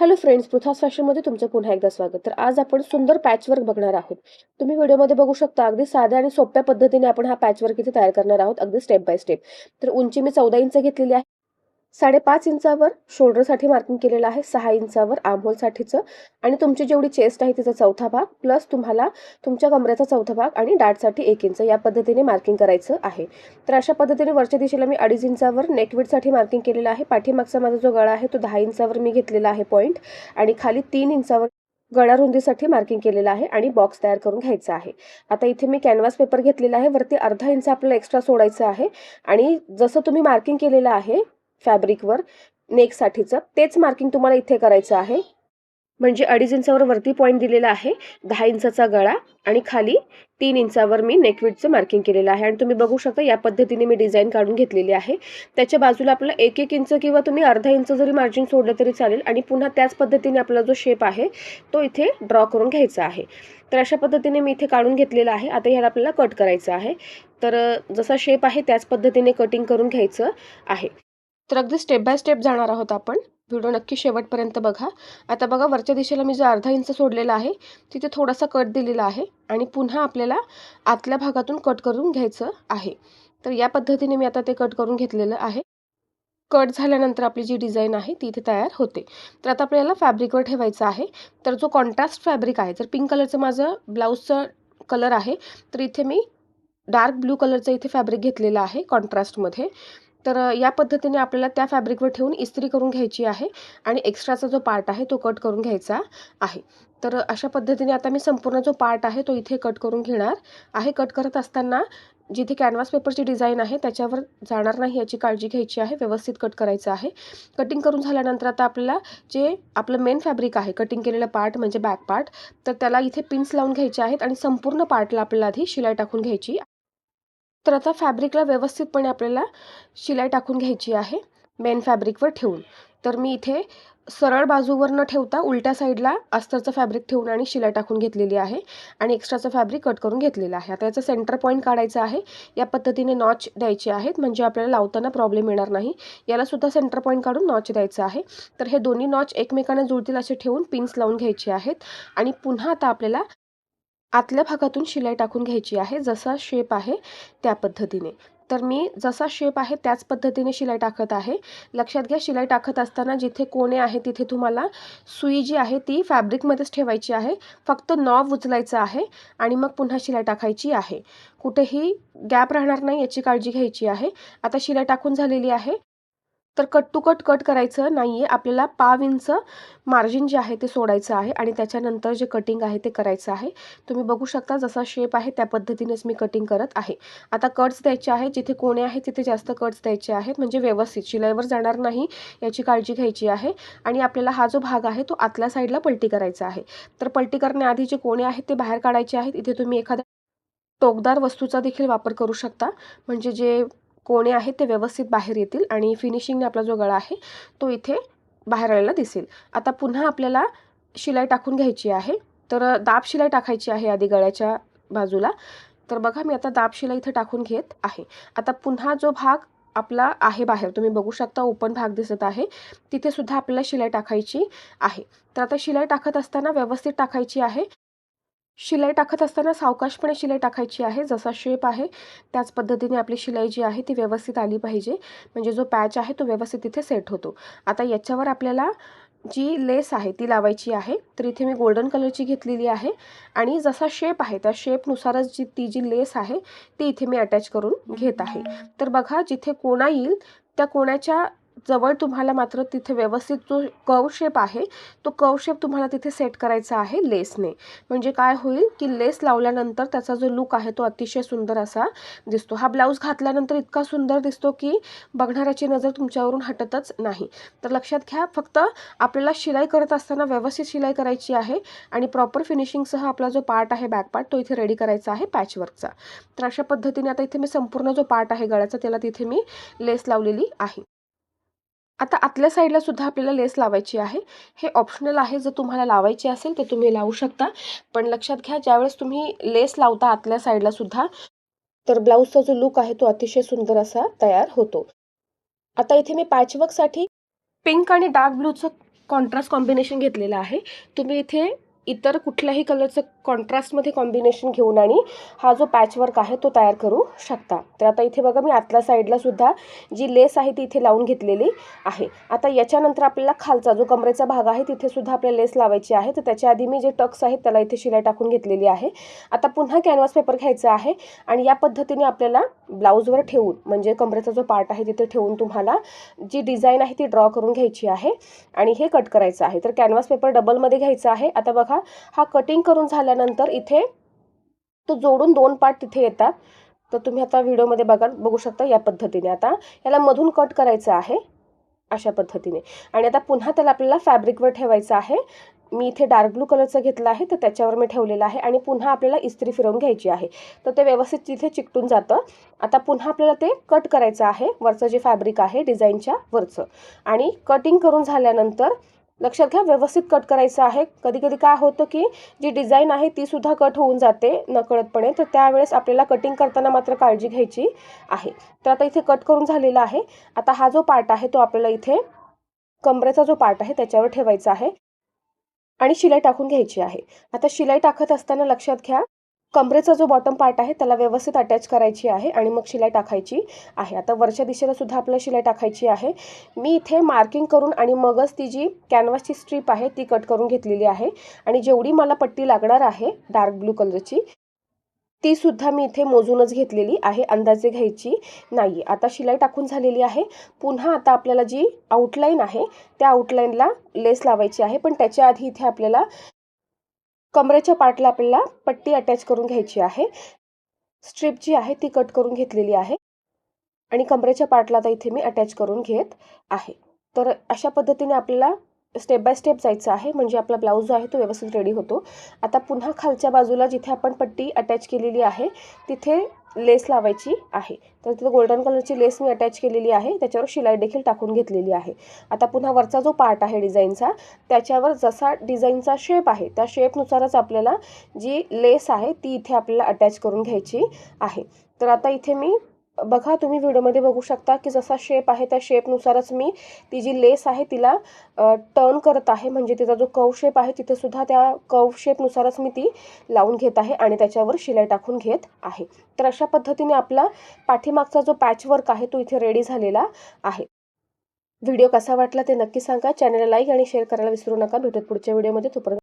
Hello friends, पृथ्वीज फॅशनमध्ये तुमचं पुन्हा एकदा स्वागत. तर आज आपण सुंदर पॅचवर्क बघणार आहोत. तुम्ही व्हिडिओमध्ये बघू शकता, अगदी साध्या आणि सोप्या पद्धतीने आपण हा पॅचवर्क इथे तयार करणार आहोत, अगदी स्टेप बाय स्टेप. तर उंची मी 14 इंच घेतलेली आहे. 5.5 इंचावर शोल्डरसाठी मार्किंग केलेलं आहे, 6 इंचावर आर्महोलसाठीचं आणि तुमची जेवढी चेस्ट आहे तिचा चौथा भाग प्लस तुम्हाला तुमच्या कमरेचा चौथा भाग आणि डाटसाठी 1 इंच या पद्धतीने मार्किंग करायचं आहे. तर अशा पद्धतीने वरच्या दिशेला मी 2.5 इंचावर नेकविड्थसाठी मार्किंग केलेलं आहे. पाठीमागचा माझा जो गळा आहे तो 10 इंचावर मी घेतलेला आहे पॉईंट आणि खाली 3 इंचावर गळा रुंदीसाठी मार्किंग केलेलं आहे आणि बॉक्स तयार करून घ्यायचा आहे. आता इथे मी कॅनव्हास पेपर घेतलेला आहे. वरती अर्धा इंच आपल्याला एक्स्ट्रा सोडायचं आहे आणि जसं तुम्ही मार्किंग केलेलं आहे फॅब्रिकवर नेकसाठीचं तेच मार्किंग तुम्हाला इथे करायचं आहे. म्हणजे 2.5 इंचावर वरती पॉईंट दिलेला आहे, 10 इंचाचा गळा आणि खाली 3 इंचावर मी नेकविड्थचं मार्किंग केलेलं आहे आणि तुम्ही बघू शकता या पद्धतीने मी डिझाईन काढून घेतलेली आहे. त्याच्या बाजूला आपल्याला 1-1 इंच किंवा तुम्ही अर्धा इंच जरी मार्जिन सोडलं तरी चालेल आणि पुन्हा त्याच पद्धतीने आपला जो शेप आहे तो इथे ड्रॉ करून घ्यायचा आहे. तर अशा पद्धतीने मी इथे काढून घेतलेला आहे. आता ह्याला आपल्याला कट करायचं आहे. तर जसा शेप आहे त्याच पद्धतीने कटिंग करून घ्यायचं आहे. तर अगदी स्टेप बाय स्टेप जाणार आहोत आपण. व्हिडिओ नक्की शेवटपर्यंत बघा. आता बघा वरच्या दिशेला मी जो अर्धा इंच सोडलेला आहे तिथे थोडासा कट दिलेला आहे आणि पुन्हा आपल्याला आतल्या भागातून कट करून घ्यायचं आहे. तर या पद्धतीने मी आता ते कट करून घेतलेलं आहे. कट झाल्यानंतर आपली जी डिझाईन आहे ती इथे तयार होते. तर आता आपल्याला फॅब्रिकवर ठेवायचं आहे. तर जो कॉन्ट्रास्ट फॅब्रिक आहे, जर पिंक कलरचं माझं ब्लाऊजचं कलर आहे तर इथे मी डार्क ब्लू कलरचं इथे फॅब्रिक घेतलेलं आहे कॉन्ट्रास्टमध्ये. तर या पद्धतीने आपल्याला त्या फॅब्रिकवर ठेवून इस्त्री करून घ्यायची आहे आणि एक्स्ट्राचा जो पार्ट आहे तो कट करून घ्यायचा आहे. तर अशा पद्धतीने आता मी संपूर्ण जो पार्ट आहे तो इथे कट करून घेणार आहे. कट करत असताना जिथे कॅनव्हास पेपरची डिझाईन आहे त्याच्यावर जाणार नाही याची काळजी घ्यायची आहे. व्यवस्थित कट करायचं आहे. कटिंग करून झाल्यानंतर आता आपल्याला जे आपलं मेन फॅब्रिक आहे, कटिंग केलेलं पार्ट म्हणजे बॅक पार्ट, तर त्याला इथे पिन्स लावून घ्यायचे आहेत आणि संपूर्ण पार्टला आपल्याला आधी शिलाई टाकून घ्यायची. तर आता फॅब्रिकला व्यवस्थितपणे आपल्याला शिलाई टाकून घ्यायची आहे मेन फॅब्रिकवर ठेवून. तर मी इथे सरळ बाजूवर न ठेवता उलट्या साईडला अस्तरचं फॅब्रिक ठेवून आणि शिलाई टाकून घेतलेली आहे आणि एक्स्ट्राचं फॅब्रिक कट करून घेतलेलं आहे. आता याचं सेंटर पॉईंट काढायचं आहे. या पद्धतीने नॉच द्यायचे आहेत म्हणजे आपल्याला लावताना प्रॉब्लेम येणार नाही. याला सुद्धा सेंटर पॉईंट काढून नॉच द्यायचं आहे. तर हे दोन्ही नॉच एकमेकांना जुळतील असे ठेवून पिन्स लावून घ्यायचे आहेत आणि पुन्हा आता आपल्याला आतल्या भागातून शिलाई टाकून घ्यायची आहे. जसा शेप आहे त्या पद्धतीने. तर मी जसा शेप आहे त्याच पद्धतीने शिलाई टाकत आहे. लक्षात घ्या, शिलाई टाकत असताना जिथे कोणे आहे तिथे तुम्हाला सुई जी आहे ती फॅब्रिकमध्येच ठेवायची आहे. फक्त नॉब उचलायचं आहे आणि मग पुन्हा शिलाई टाकायची आहे. कुठेही गॅप राहणार नाही याची काळजी घ्यायची आहे. आता शिलाई टाकून झालेली आहे. तर कट टू कट कट करायचं नाहीये. आपल्याला पाव इंच मार्जिन जे आहे ते सोडायचं आहे आणि त्याच्यानंतर जे कटिंग आहे ते करायचं आहे. तुम्ही बघू शकता जसा शेप आहे त्या पद्धतीनेच मी कटिंग करत आहे. आता कट्स द्यायचे आहेत. जिथे कोणे आहेत तिथे जास्त कट्स द्यायचे आहेत म्हणजे व्यवस्थित शिलाईवर जाणार नाही याची काळजी घ्यायची आहे आणि आपल्याला हा जो भाग आहे तो आतल्या साईडला पलटी करायचा आहे. तर पलटी करण्याआधी जे कोणे आहेत ते बाहेर काढायचे आहेत. इथे तुम्ही एखाद्या टोकदार वस्तूचा देखील वापर करू शकता म्हणजे जे कोणे आहेत ते व्यवस्थित बाहेर येतील आणि फिनिशिंगने आपला जो गळा आहे तो इथे बाहेर आलेला दिसेल. आता पुन्हा आपल्याला शिलाई टाकून घ्यायची आहे. तर दाब शिलाई टाकायची आहे आधी गळ्याच्या बाजूला. तर बघा मी आता दाब शिलाई इथे टाकून घेत आहे. आता पुन्हा जो भाग आपला आहे बाहेर तुम्ही बघू शकता ओपन भाग दिसत आहे. तिथे सुद्धा आपल्याला शिलाई टाकायची आहे. तर आता शिलाई टाकत असताना व्यवस्थित टाकायची आहे. शिलाई टाकत असताना सावकाशपणे शिलाई टाकायची आहे. जसा शेप आहे त्याच पद्धतीने आपली शिलाई जी आहे ती व्यवस्थित आली पाहिजे म्हणजे जो पॅच आहे तो व्यवस्थित तिथे सेट होतो. आता याच्यावर आपल्याला जी लेस आहे ती लावायची आहे. तर इथे मी गोल्डन कलरची घेतलेली आहे आणि जसा शेप आहे त्या शेपनुसारच ती जी लेस आहे ती इथे मी अटॅच करून घेत आहे. तर बघा जिथे कोणा येईल त्या कोणाच्या जवळ तुम्हाला मात्र तिथे व्यवस्थित जो कर्व शेप आहे तो कर्व शेप तुम्हाला तिथे सेट करायचा आहे लेसने. म्हणजे काय होईल की लेस लावल्यानंतर त्याचा जो लुक आहे तो अतिशय सुंदर असा दिसतो. हा ब्लाऊज घातल्यानंतर इतका सुंदर दिसतो की बघणाऱ्याची नजर तुमच्यावरून हटतच नाही. तर लक्षात घ्या, फक्त आपल्याला शिलाई करत असताना व्यवस्थित शिलाई करायची आहे आणि प्रॉपर फिनिशिंगसह आपला जो पार्ट आहे बॅक पार्ट तो इथे रेडी करायचा आहे पॅचवर्कचा. तर अशा पद्धतीने आता इथे मी संपूर्ण जो पार्ट आहे गळ्याचा त्याला तिथे मी लेस लावलेली आहे. आता आतल्या साईडला सुद्धा आपल्याला लेस लावायची आहे. हे ऑप्शनल आहे. जर तुम्हाला लावायची असेल तर तुम्ही लावू शकता. पण लक्षात घ्या, ज्यावेळेस तुम्ही लेस लावता आतल्या साईडला सुद्धा तर ब्लाऊजचा जो लुक आहे तो अतिशय सुंदर असा तयार होतो. आता इथे मी पॅचवर्कसाठी पिंक आणि डार्क ब्लूचं कॉन्ट्रास्ट कॉम्बिनेशन घेतलेलं आहे. तुम्ही इथे इतर कुठल्याही कलरचं कॉन्ट्रास्टमध्ये कॉम्बिनेशन घेऊन आणि हा जो पॅचवर्क आहे तो तयार करू शकता. तर आता इथे बघा मी आतल्या साईडला सुद्धा जी लेस आहे ती इथे लावून घेतलेली आहे. आता याच्यानंतर आपल्याला खालचा जो कमरेचा भाग आहे तिथे सुद्धा आपल्याला लेस लावायची आहे. तर त्याच्या आधी मी जे टक्स आहेत त्याला इथे शिलाई टाकून घेतलेली आहे. आता पुन्हा कॅनव्हास पेपर घ्यायचा आहे आणि या पद्धतीने आपल्याला ब्लाऊजवर ठेवून म्हणजे कमरेचा जो पार्ट आहे तिथे ठेवून तुम्हाला जी डिझाईन आहे ती ड्रॉ करून घ्यायची आहे आणि हे कट करायचं आहे. तर कॅनव्हास पेपर डबलमध्ये घ्यायचा आहे. आता बघा हा कटिंग करून झाल्यानंतर इथे तो जोडून 2 पार्ट तिथे येतात. तर तुम्ही आता व्हिडिओमध्ये बघू शकता या पद्धतीने. आता याला मधून कट करायचं आहे अशा पद्धतीने आणि आता पुन्हा त्याला आपल्याला फॅब्रिकवर ठेवायचं आहे. मी इथे डार्क ब्लू कलरचं घेतलं आहे तर त्याच्यावर मी ठेवलेलं आहे आणि पुन्हा आपल्याला इस्त्री फिरवून घ्यायची आहे. तर ते व्यवस्थित तिथे चिकटून जातं. आता पुन्हा आपल्याला ते कट करायचं आहे वरचं जे फॅब्रिक आहे डिझाईनच्या वरचं आणि कटिंग करून झाल्यानंतर लक्षात घ्या व्यवस्थित कट करायचं आहे. कधी कधी काय होतं की जी डिझाईन आहे ती सुद्धा कट होऊन जाते नकळतपणे. तर त्यावेळेस आपल्याला कटिंग करताना मात्र काळजी घ्यायची आहे. तर आता इथे कट करून झालेला आहे. आता हा जो पार्ट आहे तो आपल्याला इथे कमरेचा जो पार्ट आहे त्याच्यावर ठेवायचा आहे आणि शिलाई टाकून घ्यायची आहे. आता शिलाई टाकत असताना लक्षात घ्या कमरेचा जो बॉटम पार्ट आहे त्याला व्यवस्थित अटॅच करायची आहे आणि मग शिलाई टाकायची आहे. आता वरच्या दिशेला सुद्धा आपल्याला शिलाई टाकायची आहे. मी इथे मार्किंग करून आणि मगच ती जी कॅनव्हासची स्ट्रीप आहे ती कट करून घेतलेली आहे आणि जेवढी मला पट्टी लागणार आहे डार्क ब्लू कलरची ती सुद्धा मी इथे मोजूनच घेतलेली आहे. अंदाजे घ्यायची नाही. आता शिलाई टाकून झालेली आहे. पुन्हा आता आपल्याला जी आउटलाईन आहे त्या आउटलाईनला लेस लावायची आहे. पण त्याच्या आधी इथे आपल्याला कमरेच्या पार्टला आपल्याला पट्टी अटॅच करून घ्यायची आहे. स्ट्रीप जी आहे ती कट करून घेतलेली आहे आणि कमरेच्या पार्टला आता इथे मी अटॅच करून घेत आहे. तर अशा पद्धतीने आपल्याला स्टेप बाय स्टेप जायचं आहे म्हणजे आपला ब्लाऊज जो आहे तो व्यवस्थित रेडी होतो. आता पुन्हा खालच्या बाजूला जिथे आपण पट्टी अटॅच केलेली आहे तिथे लेस लावायची आहे. तर तिथे गोल्डन कलरची लेस मी अटॅच केलेली आहे. त्याच्यावर शिलाई देखील टाकून घेतलेली आहे. आता पुन्हा वरचा जो पार्ट आहे डिझाईनचा त्याच्यावर जसा डिझाईनचा शेप आहे त्या शेपनुसारच आपल्याला जी लेस आहे ती इथे आपल्याला अटॅच करून घ्यायची आहे. तर आता इथे मी बघा तुम्ही व्हिडिओमध्ये बघू शकता की जसा शेप आहे त्या शेपनुसारच मी ती जी लेस आहे तिला टर्न करत आहे. म्हणजे तिचा जो कर्व शेप आहे तिथे सुद्धा त्या कर्व शेपनुसारच मी ती लावून घेत आहे आणि त्याच्यावर शिलाई टाकून घेत आहे. तर अशा पद्धतीने आपला पाठीमागचा जो पॅचवर्क आहे तो इथे रेडी झालेला आहे. व्हिडिओ कसा वाटला ते नक्की सांगा. चॅनलला लाईक आणि शेअर करायला विसरू नका. भेटूत पुढच्या व्हिडिओमध्ये. तोपर्यंत